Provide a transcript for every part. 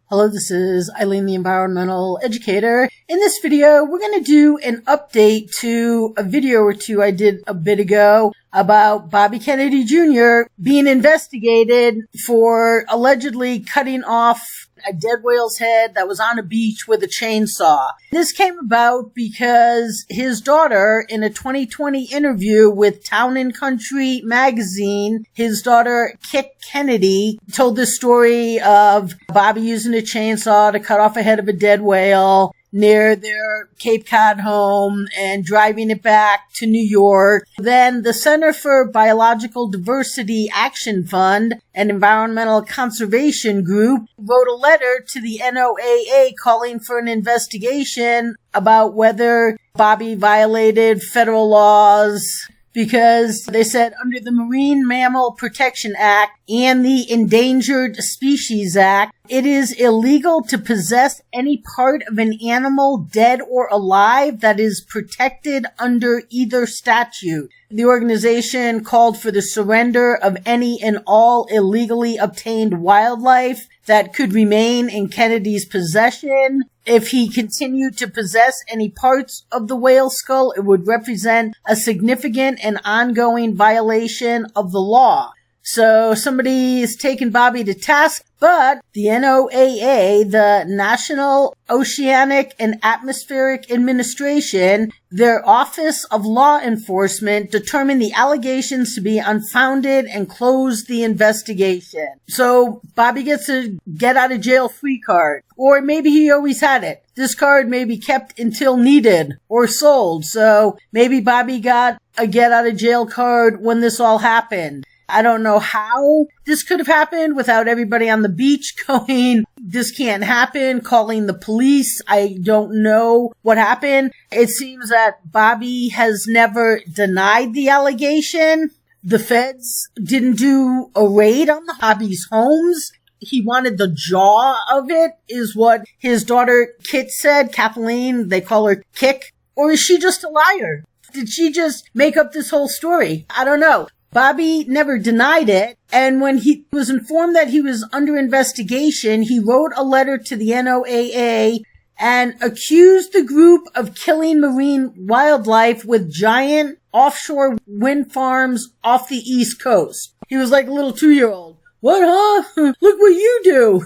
Hello, this is Eileen, the environmental educator. In this video, we're going to do an update to a video or two I did a bit ago about Bobby Kennedy Jr. being investigated for allegedly cutting off a dead whale's head that was on a beach with a chainsaw. This came about because his daughter, in a 2020 interview with Town and Country magazine, his daughter, Kit Kennedy, told the story of Bobby using a chainsaw to cut off a head of a dead whale near their Cape Cod home and driving it back to New York. Then the Center for Biological Diversity Action Fund, an environmental conservation group, wrote a letter to the NOAA calling for an investigation about whether Bobby violated federal laws, because they said under the Marine Mammal Protection Act and the Endangered Species Act, it is illegal to possess any part of an animal, dead or alive, that is protected under either statute. The organization called for the surrender of any and all illegally obtained wildlife that could remain in Kennedy's possession. If he continued to possess any parts of the whale skull, it would represent a significant and ongoing violation of the law. So somebody is taking Bobby to task, but the NOAA, the National Oceanic and Atmospheric Administration, their Office of Law Enforcement, determined the allegations to be unfounded and closed the investigation. So Bobby gets a get-out-of-jail-free card. Or maybe he always had it. This card may be kept until needed or sold. So maybe Bobby got a get-out-of-jail card when this all happened. I don't know how this could have happened without everybody on the beach going, this can't happen, calling the police. I don't know what happened. It seems that Bobby has never denied the allegation. The feds didn't do a raid on Bobby's homes. He wanted the jaw of it, is what his daughter Kit said. Kathleen, they call her Kick. Or is she just a liar? Did she just make up this whole story? I don't know. Bobby never denied it, and when he was informed that he was under investigation, he wrote a letter to the NOAA and accused the group of killing marine wildlife with giant offshore wind farms off the East Coast. He was like a little 2-year-old. What, huh? Look what you do.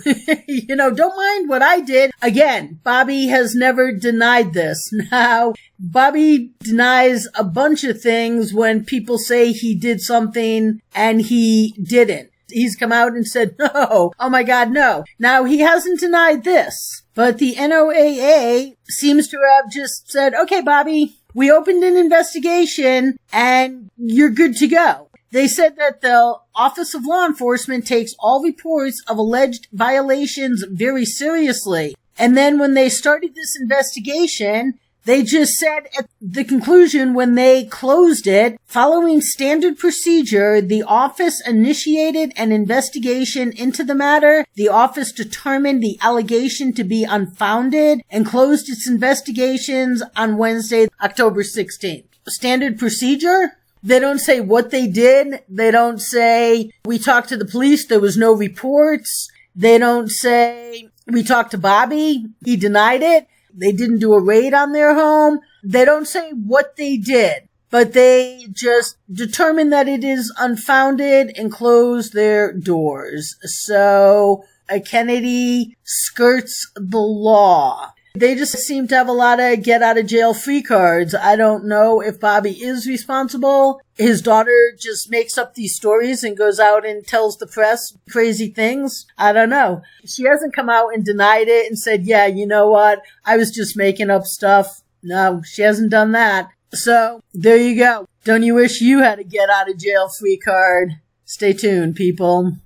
Don't mind what I did. Again, Bobby has never denied this. Now, Bobby denies a bunch of things when people say he did something and he didn't. He's come out and said, no, oh my God, no. Now, he hasn't denied this, but the NOAA seems to have just said, okay, Bobby, we opened an investigation and you're good to go. They said that the Office of Law Enforcement takes all reports of alleged violations very seriously. And then when they started this investigation, they just said at the conclusion when they closed it, following standard procedure, the office initiated an investigation into the matter. The office determined the allegation to be unfounded and closed its investigations on Wednesday, October 16th. Standard procedure? They don't say what they did. They don't say, we talked to the police, there was no reports. They don't say, we talked to Bobby, he denied it. They didn't do a raid on their home. They don't say what they did, but they just determine that it is unfounded and close their doors. So Kennedy skirts the law. They just seem to have a lot of get-out-of-jail-free cards. I don't know if Bobby is responsible. His daughter just makes up these stories and goes out and tells the press crazy things. I don't know. She hasn't come out and denied it and said, yeah, you know what? I was just making up stuff. No, she hasn't done that. So, there you go. Don't you wish you had a get-out-of-jail-free card? Stay tuned, people.